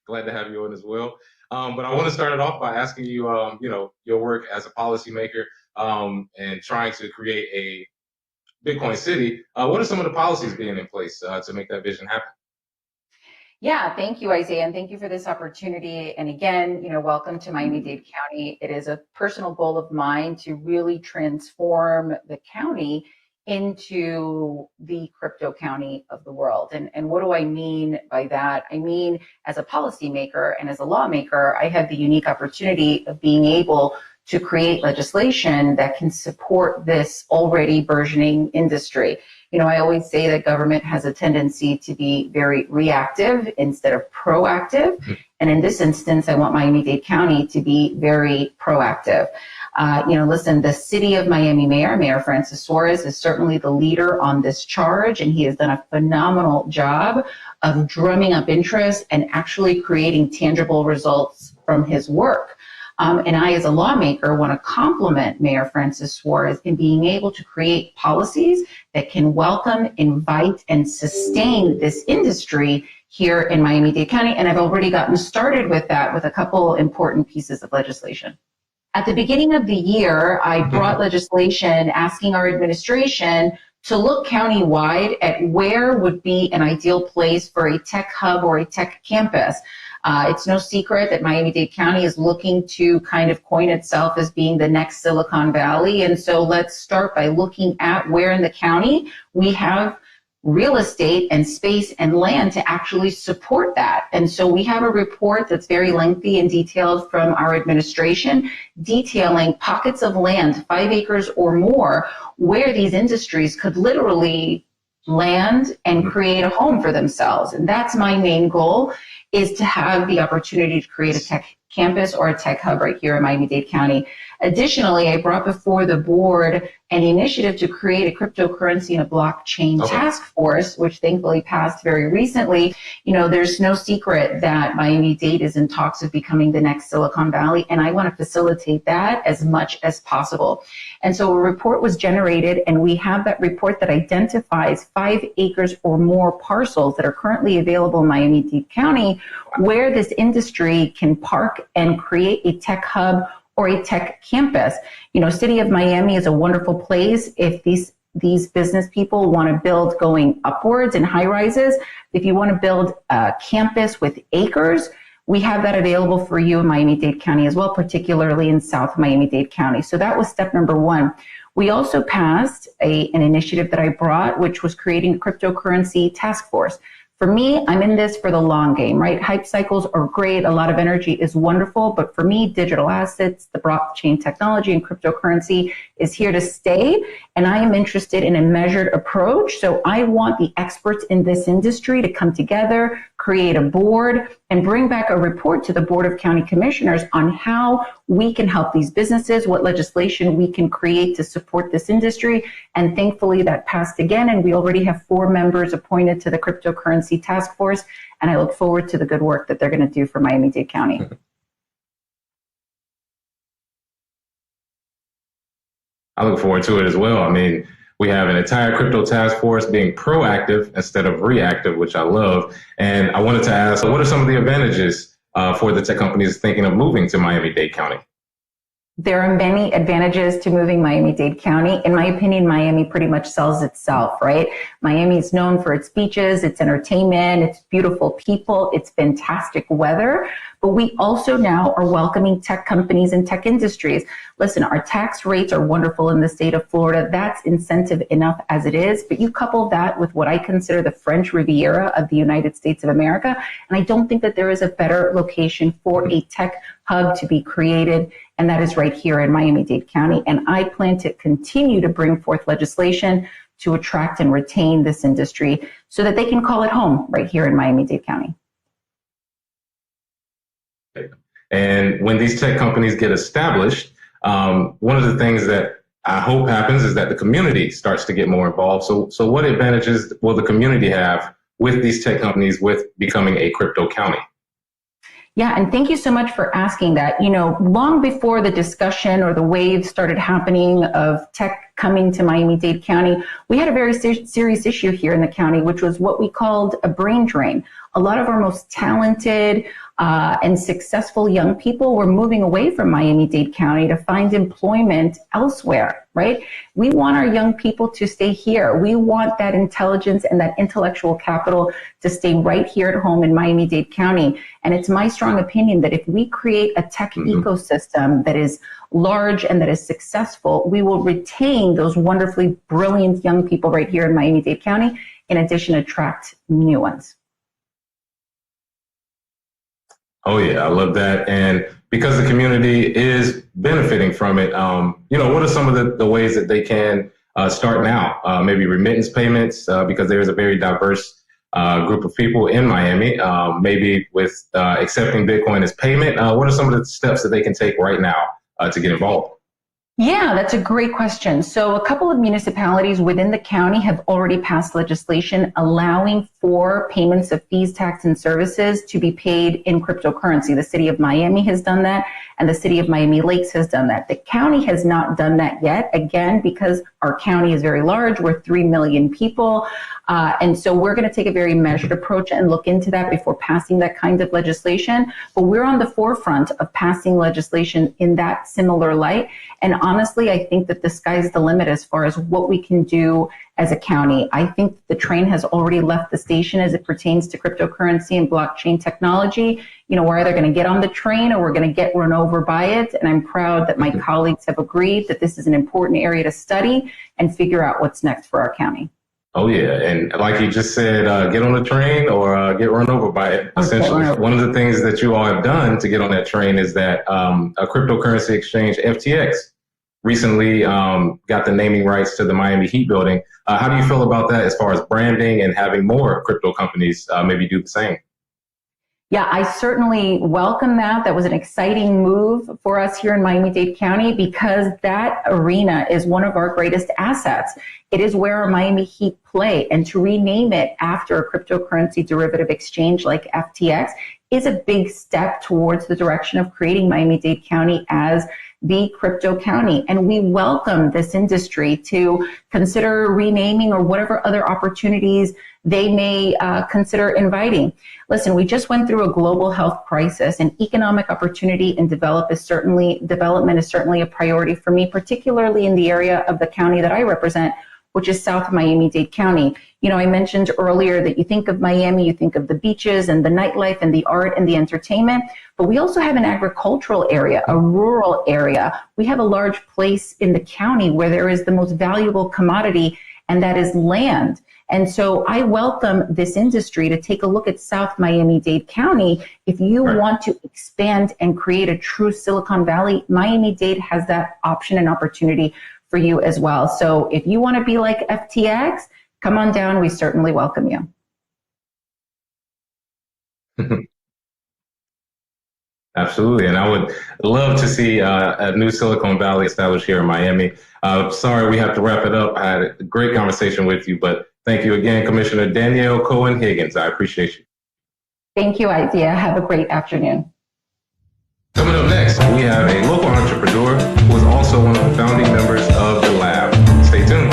glad to have you on as well. But I want to start it off by asking you, your work as a policymaker and trying to create a Bitcoin city. What are some of the policies being in place to make that vision happen? Yeah, thank you, Isaiah, and thank you for this opportunity. And again, welcome to Miami-Dade County. It is a personal goal of mine to really transform the county into the crypto county of the world. And what do I mean by that? I mean, as a policymaker and as a lawmaker, I have the unique opportunity of being able to create legislation that can support this already burgeoning industry. I always say that government has a tendency to be very reactive instead of proactive. And in this instance, I want Miami-Dade County to be very proactive. Listen, the city of Miami Mayor Francis Suarez, is certainly the leader on this charge, and he has done a phenomenal job of drumming up interest and actually creating tangible results from his work. And I, as a lawmaker, want to compliment Mayor Francis Suarez in being able to create policies that can welcome, invite, and sustain this industry here in Miami-Dade County. And I've already gotten started with that with a couple important pieces of legislation. At the beginning of the year, I brought legislation asking our administration to look countywide at where would be an ideal place for a tech hub or a tech campus. It's no secret that Miami-Dade County is looking to kind of coin itself as being the next Silicon Valley. And so let's start by looking at where in the county we have real estate and space and land to actually support that. And so we have a report that's very lengthy and detailed from our administration detailing pockets of land, 5 acres or more, where these industries could literally land and create a home for themselves. And that's my main goal, is to have the opportunity to create a tech campus or a tech hub right here in Miami-Dade County. Additionally, I brought before the board an initiative to create a cryptocurrency and a blockchain task force, which thankfully passed very recently. There's no secret that Miami-Dade is in talks of becoming the next Silicon Valley, and I want to facilitate that as much as possible. And so a report was generated, and we have that report that identifies 5 acres or more parcels that are currently available in Miami-Dade County where this industry can park and create a tech hub or a tech campus. City of Miami is a wonderful place if these business people want to build going upwards in high rises. If you want to build a campus with acres, we have that available for you in Miami-Dade County as well, particularly in South Miami-Dade County. So that was step number one. We also passed an initiative that I brought, which was creating a cryptocurrency task force. For me, I'm in this for the long game, right? Hype cycles are great. A lot of energy is wonderful. But for me, digital assets, the blockchain technology, and cryptocurrency is here to stay. And I am interested in a measured approach. So I want the experts in this industry to come together, create a board, and bring back a report to the Board of County Commissioners on how we can help these businesses, what legislation we can create to support this industry. And thankfully that passed again, and we already have 4 members appointed to the cryptocurrency task force, and I look forward to the good work that they're going to do for Miami-Dade County. I look forward to it as well. I mean, we have an entire crypto task force being proactive instead of reactive, which I love. And I wanted to ask, what are some of the advantages for the tech companies thinking of moving to Miami-Dade County? There are many advantages to moving Miami-Dade County. In my opinion, Miami pretty much sells itself, right? Miami is known for its beaches, its entertainment, its beautiful people, its fantastic weather. But we also now are welcoming tech companies and tech industries. Listen, our tax rates are wonderful in the state of Florida. That's incentive enough as it is. But you couple that with what I consider the French Riviera of the United States of America, and I don't think that there is a better location for a tech hub to be created, and that is right here in Miami-Dade County. And I plan to continue to bring forth legislation to attract and retain this industry so that they can call it home right here in Miami-Dade County. And when these tech companies get established, one of the things that I hope happens is that the community starts to get more involved. So what advantages will the community have with these tech companies with becoming a crypto county? Yeah, and thank you so much for asking that. Long before the discussion or the wave started happening of tech coming to Miami-Dade County, we had a very serious issue here in the county, which was what we called a brain drain. A lot of our most talented, and successful young people were moving away from Miami-Dade County to find employment elsewhere, right? We want our young people to stay here. We want that intelligence and that intellectual capital to stay right here at home in Miami-Dade County. And it's my strong opinion that if we create a tech ecosystem that is large and that is successful, we will retain those wonderfully brilliant young people right here in Miami-Dade County, in addition, attract new ones. Oh yeah, I love that. And because the community is benefiting from it, what are some of the ways that they can start now? Maybe remittance payments, because there is a very diverse group of people in Miami, maybe with accepting Bitcoin as payment. What are some of the steps that they can take right now to get involved? Yeah, that's a great question. So a couple of municipalities within the county have already passed legislation allowing for payments of fees, tax, and services to be paid in cryptocurrency. The city of Miami has done that, and the city of Miami Lakes has done that. The county has not done that yet, again, because our county is very large. We're 3 million people. And so we're going to take a very measured approach and look into that before passing that kind of legislation. But we're on the forefront of passing legislation in that similar light. And honestly, I think that the sky's the limit as far as what we can do as a county. I think the train has already left the station as it pertains to cryptocurrency and blockchain technology. We're either going to get on the train or we're going to get run over by it. And I'm proud that my colleagues have agreed that this is an important area to study and figure out what's next for our county. Oh, yeah. And like you just said, get on the train or get run over by it. Essentially, one of the things that you all have done to get on that train is that a cryptocurrency exchange, FTX, recently got the naming rights to the Miami Heat building. How do you feel about that as far as branding and having more crypto companies maybe do the same? Yeah, I certainly welcome that. That was an exciting move for us here in Miami-Dade County because that arena is one of our greatest assets. It is where our Miami Heat play, and to rename it after a cryptocurrency derivative exchange like FTX is a big step towards the direction of creating Miami-Dade County as the crypto county. And we welcome this industry to consider renaming or whatever other opportunities they may consider inviting. Listen, we just went through a global health crisis, and economic opportunity and development is certainly a priority for me, particularly in the area of the county that I represent, which is South Miami-Dade County. I mentioned earlier that you think of Miami, you think of the beaches and the nightlife and the art and the entertainment, but we also have an agricultural area, a rural area. We have a large place in the county where there is the most valuable commodity, and that is land. And so I welcome this industry to take a look at South Miami-Dade County. If you want to expand and create a true Silicon Valley, Miami-Dade has that option and opportunity for you as well. So if you want to be like FTX, come on down. We certainly welcome you. Absolutely. And I would love to see a new Silicon Valley established here in Miami. Sorry, we have to wrap it up. I had a great conversation with you, but thank you again, Commissioner Danielle Cohen Higgins. I appreciate you. Thank you, Isaiah. Have a great afternoon. Coming up next, we have a local entrepreneur who is also one of the founding members of the lab. Stay tuned.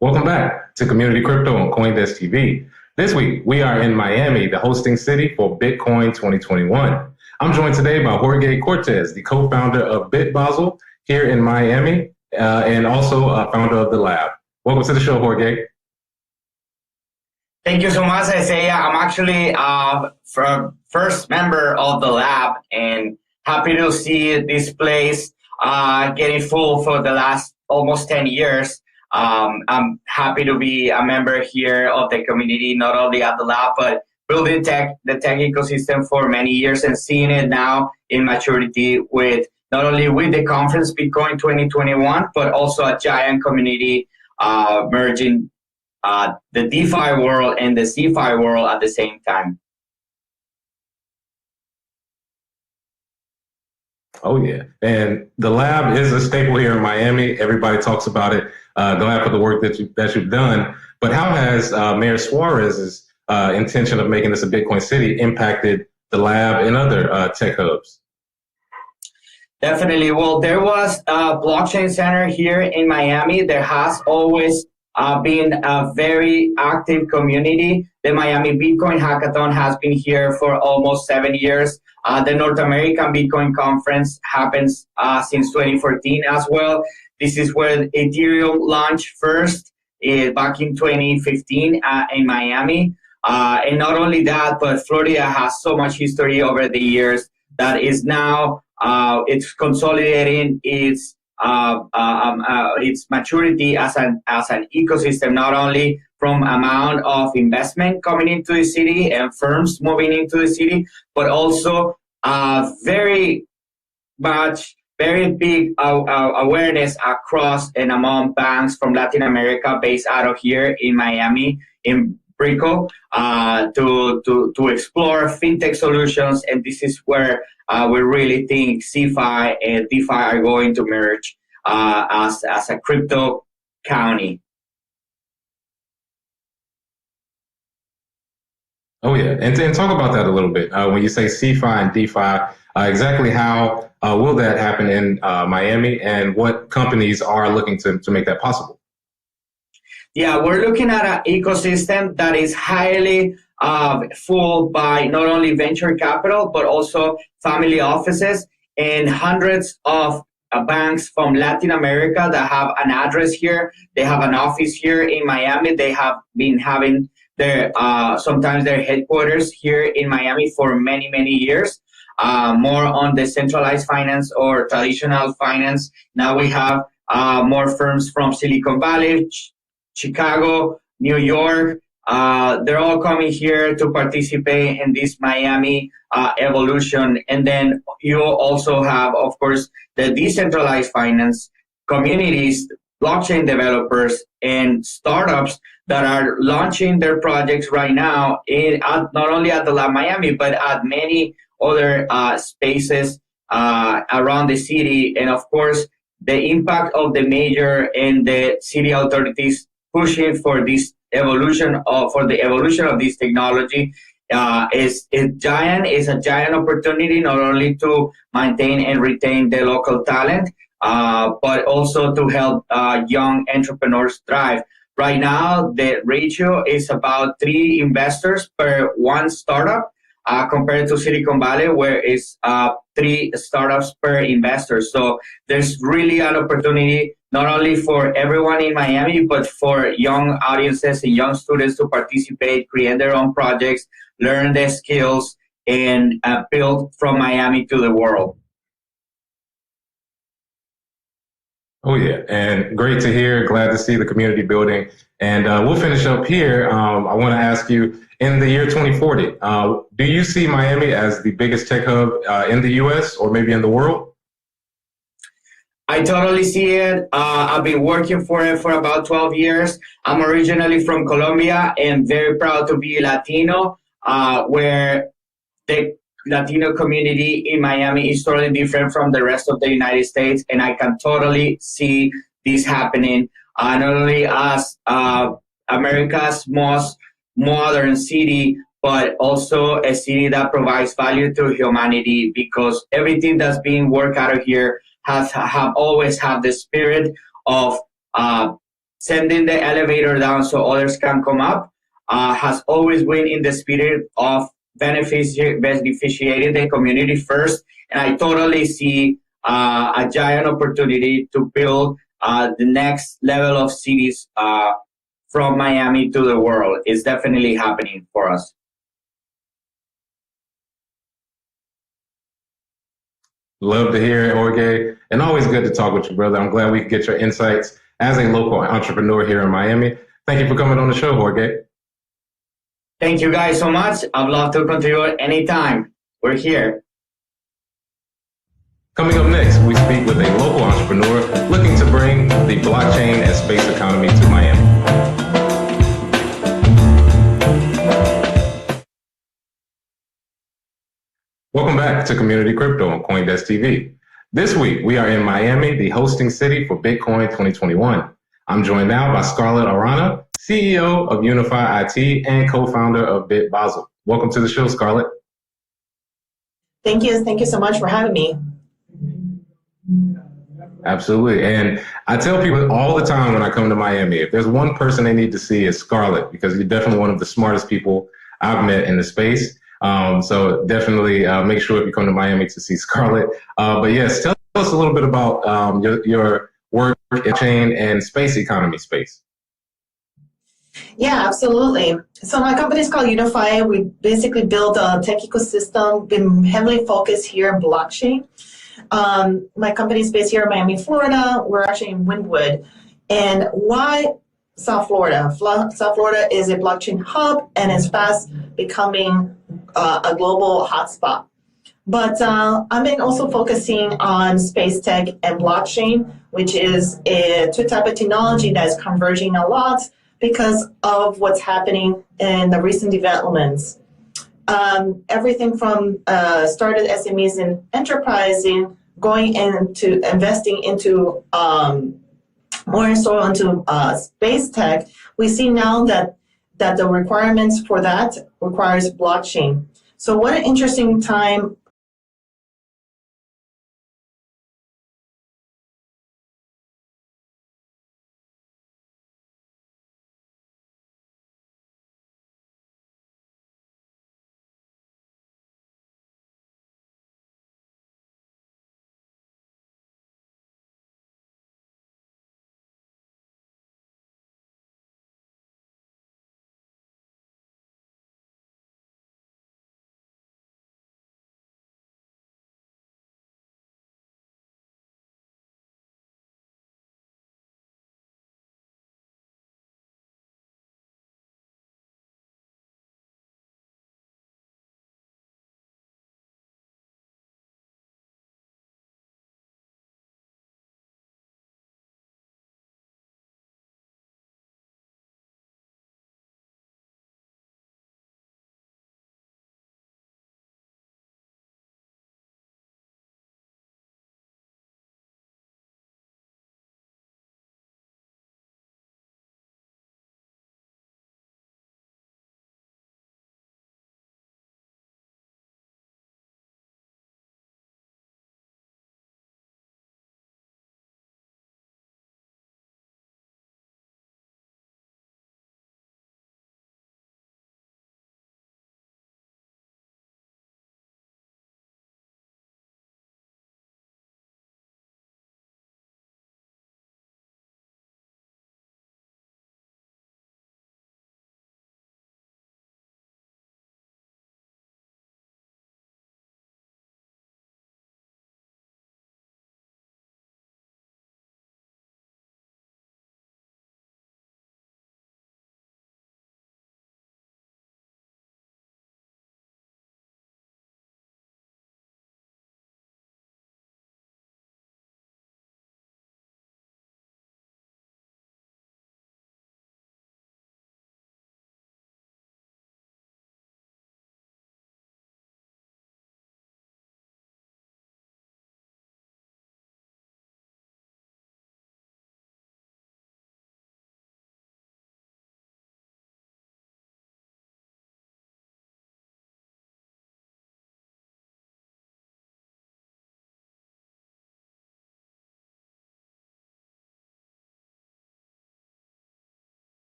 Welcome back to Community Crypto on CoinDesk TV. This week, we are in Miami, the hosting city for Bitcoin 2021. I'm joined today by Jorge Cortes, the co-founder of BitBasel here in Miami, and also a founder of the lab. Welcome to the show, Jorge. Thank you so much, Isaiah. I'm actually first member of the lab and happy to see this place getting full for the last almost 10 years. I'm happy to be a member here of the community, not only at the lab, but building the tech ecosystem for many years and seeing it now in maturity with not only with the conference Bitcoin 2021, but also a giant community merging the DeFi world and the CeFi world at the same time. Oh, yeah. And the lab is a staple here in Miami. Everybody talks about it. Glad for the work that you've done. But how has Mayor Suarez's intention of making this a Bitcoin city impacted the lab and other tech hubs? Definitely. Well, there was a blockchain center here in Miami. There has always been a very active community. The Miami Bitcoin Hackathon has been here for almost 7 years. The North American Bitcoin Conference happens since 2014 as well. This is where Ethereum launched first back in 2015 in Miami. And not only that, but Florida has so much history over the years that is now it's consolidating its maturity as an ecosystem, not only from amount of investment coming into the city and firms moving into the city, but also very big awareness across and among banks from Latin America based out of here in Miami, in Brico, to explore fintech solutions. And this is where we really think CeFi and DeFi are going to merge as a crypto county. Oh yeah, and talk about that a little bit. When you say CeFi and DeFi, exactly how will that happen in Miami, and what companies are looking to make that possible? Yeah, we're looking at an ecosystem that is highly full by not only venture capital, but also family offices and hundreds of banks from Latin America that have an address here. They have an office here in Miami. They have been having their sometimes their headquarters here in Miami for many, many years. More on the centralized finance or traditional finance. Now we have more firms from Silicon Valley, Chicago, New York. They're all coming here to participate in this Miami evolution. And then you also have, of course, the decentralized finance communities, blockchain developers, and startups that are launching their projects right now not only at the Lab Miami, but at many other spaces around the city. And of course, the impact of the mayor and the city authorities pushing for this evolution for the evolution of this technology is a giant opportunity, not only to maintain and retain the local talent, but also to help young entrepreneurs thrive. Right now, the ratio is about 3 investors per 1 startup, compared to Silicon Valley, where it's 3 startups per investor. So there's really an opportunity not only for everyone in Miami, but for young audiences and young students to participate, create their own projects, learn their skills, and build from Miami to the world. Oh yeah, and great to hear. Glad to see the community building. And we'll finish up here. I want to ask you, in the year 2040, do you see Miami as the biggest tech hub in the U.S. or maybe in the world? I totally see it. I've been working for it for about 12 years. I'm originally from Colombia and very proud to be Latino, where the Latino community in Miami is totally different from the rest of the United States. And I can totally see this happening, not only as America's most modern city, but also a city that provides value to humanity, because everything that's being worked out of here have always had the spirit of sending the elevator down so others can come up, has always been in the spirit of beneficiating the community first. And I totally see a giant opportunity to build the next level of cities from Miami to the world. It's definitely happening for us. Love to hear it, Jorge. And always good to talk with you, brother. I'm glad we could get your insights as a local entrepreneur here in Miami. Thank you for coming on the show, Jorge. Thank you guys so much. I'd love to contribute anytime. We're here. Coming up next, we speak with a local entrepreneur looking to bring the blockchain and space economy to Miami. Welcome back to Community Crypto on CoinDesk TV. This week, we are in Miami, the hosting city for Bitcoin 2021. I'm joined now by Scarlett Arana, CEO of UnifyIT and co-founder of BitBasel. Welcome to the show, Scarlett. Thank you. Thank you so much for having me. Absolutely. And I tell people all the time when I come to Miami, if there's one person they need to see, it's Scarlett, because you're definitely one of the smartest people I've met in the space. So definitely make sure if you come to Miami to see Scarlett. But yes, tell us a little bit about your work in chain and space economy space. Yeah, absolutely. So my company is called Unify. We basically build a tech ecosystem, been heavily focused here in blockchain. My company is based here in Miami, Florida. We're actually in Wynwood. And why South Florida? South Florida is a blockchain hub and is fast becoming a global hotspot. But I've been also focusing on space tech and blockchain, which is two type of technology that is converging a lot because of what's happening in the recent developments. Everything from started SMEs and enterprising, going into investing into more so into space tech. We see now that the requirements for that requires blockchain. So what an interesting time